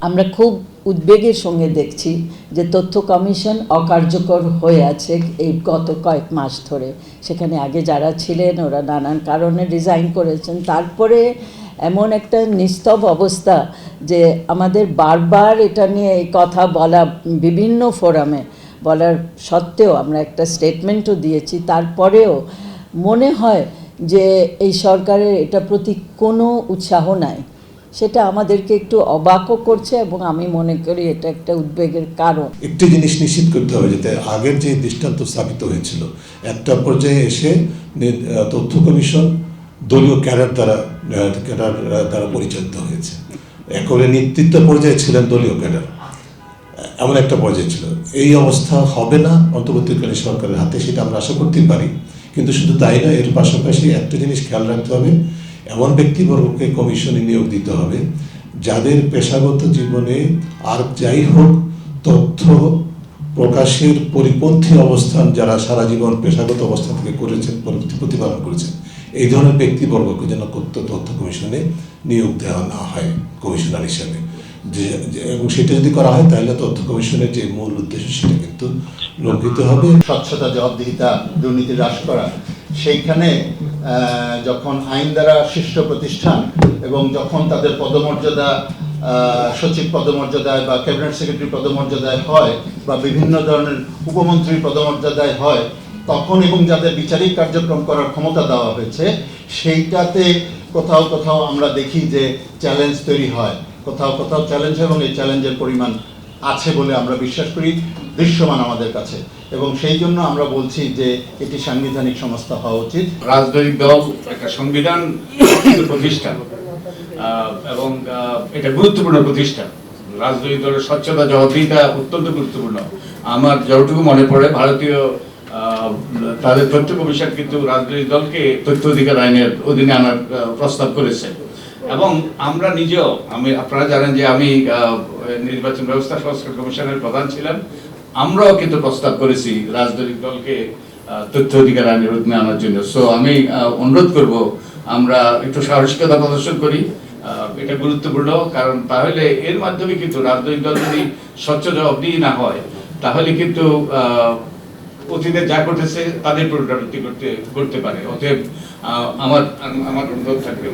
আমরা খুব উদ্বেগের সঙ্গে দেখছি যে তথ্য কমিশন অকার্যকর হয়ে আছে এই গত কয়েক মাস ধরে। সেখানে আগে যারা ছিলেন ওরা নানান কারণে রিজাইন করেছেন, তারপরে এমন একটা নিস্তব অবস্থা যে আমাদের বারবার এটা নিয়ে এই কথা বলা, বিভিন্ন ফোরামে বলার সত্ত্বেও আমরা একটা স্টেটমেন্টও দিয়েছি, তারপরেও মনে হয় যে এই সরকারের এটা প্রতি কোনো উৎসাহ নাই। সেটা আমাদেরকে একটু অবাকও করছে এবং আমি মনে করি এটা একটা উদ্বেগের কারণ। একটি জিনিস নিশ্চিত করতে হবে, যাতে আগের যে দৃষ্টান্ত স্থাপিত হয়েছিল একটা পর্যায়ে এসে তথ্য কমিশন দলীয় ক্যাডার দ্বারা পরিচালিত হয়েছে। একেবারে নেতৃত্ব পর্যায়ে ছিলেন দলীয় ক্যাডার, এমন একটা পর্যায়ে ছিল। এই অবস্থা হবে না অন্তর্বর্তীকালীন সরকারের হাতে, সেটা আমরা আশা করতেই পারি। কিন্তু শুধু তাই না, এর পাশাপাশি একটা জিনিস খেয়াল রাখতে হবে, এমন ব্যক্তিবর্গকে কমিশনে নিয়োগ দিতে হবে যাদের পেশাগত জীবনে আর যাই হোক তথ্য প্রকাশের পরিপন্থী অবস্থান, যারা সারা জীবন পেশাগত অবস্থান থেকে করেছেন, প্রতিপালন করেছেন, এই ধরনের ব্যক্তিবর্গকে যেন তথ্য কমিশনে নিয়োগ দেওয়া না হয় কমিশনার হিসেবে। এবং সেটা যদি করা হয় তাহলে তথ্য কমিশনের যে মূল উদ্দেশ্য সেটা কিন্তু লঙ্ঘিত হবে। স্বচ্ছতা, জবাবদিহিতা, দুর্নীতি হ্রাস করা, সেইখানে যখন আইন দ্বারা সৃষ্ট প্রতিষ্ঠান এবং যখন তাদের পদমর্যাদা সচিব পদমর্যাদায় বা ক্যাবিনেট সেক্রেটারি পদমর্যাদায় হয় বা বিভিন্ন ধরনের উপমন্ত্রীর পদমর্যাদায় হয়, তখন এবং যাদের বিচারিক কার্যক্রম করার ক্ষমতা দেওয়া হয়েছে, সেইটাতে কোথাও কোথাও আমরা দেখি যে চ্যালেঞ্জ তৈরি হয়, কোথাও কোথাও চ্যালেঞ্জ, এবং এই চ্যালেঞ্জের পরিমাণ আছে বলে আমরা বিশ্বাস করি, দৃশ্যমান আমাদের কাছে। এবং সেই জন্য আমরা বলছি যে এটি সাংবিধানিক সংস্থা হওয়া উচিত। রাজনৈতিক দল একটা সংবিধান প্রতিষ্ঠান এবং এটা গুরুত্বপূর্ণ প্রতিষ্ঠান। রাজনৈতিক দলের স্বচ্ছতা, জবাবদিহিতা অত্যন্ত গুরুত্বপূর্ণ। আমার যতটুকু মনে পড়ে, ভারতীয় তাদের তথ্য কমিশন কিন্তু রাজনৈতিক দলকে তথ্য অধিকার আইনের অধীনে আনার প্রস্তাব করেছে। এবং আমরা নিজেও, আপনারা জানেন যে আমি নির্বাচন ব্যবস্থা সংস্কার কমিশনের প্রধান ছিলাম, আমরাও কিন্তু প্রস্তাব করেছি রাজনৈতিক দলকে তথ্য অধিকার আইনের অধীনে আনার জন্য। সো আমি অনুরোধ করব আমরা একটু সাহসিকতা প্রদর্শন করি, এটা গুরুত্বপূর্ণ। কারণ তাহলে এর মাধ্যমে কিন্তু রাজনৈতিক দল যদি স্বচ্ছ জবাবদিহি না হয়, তাহলে কিন্তু অতীতে যা করতেছে তাদের পুনরাবৃত্তি করতে পারে। অতএব আমার অনুরোধ থাকবে।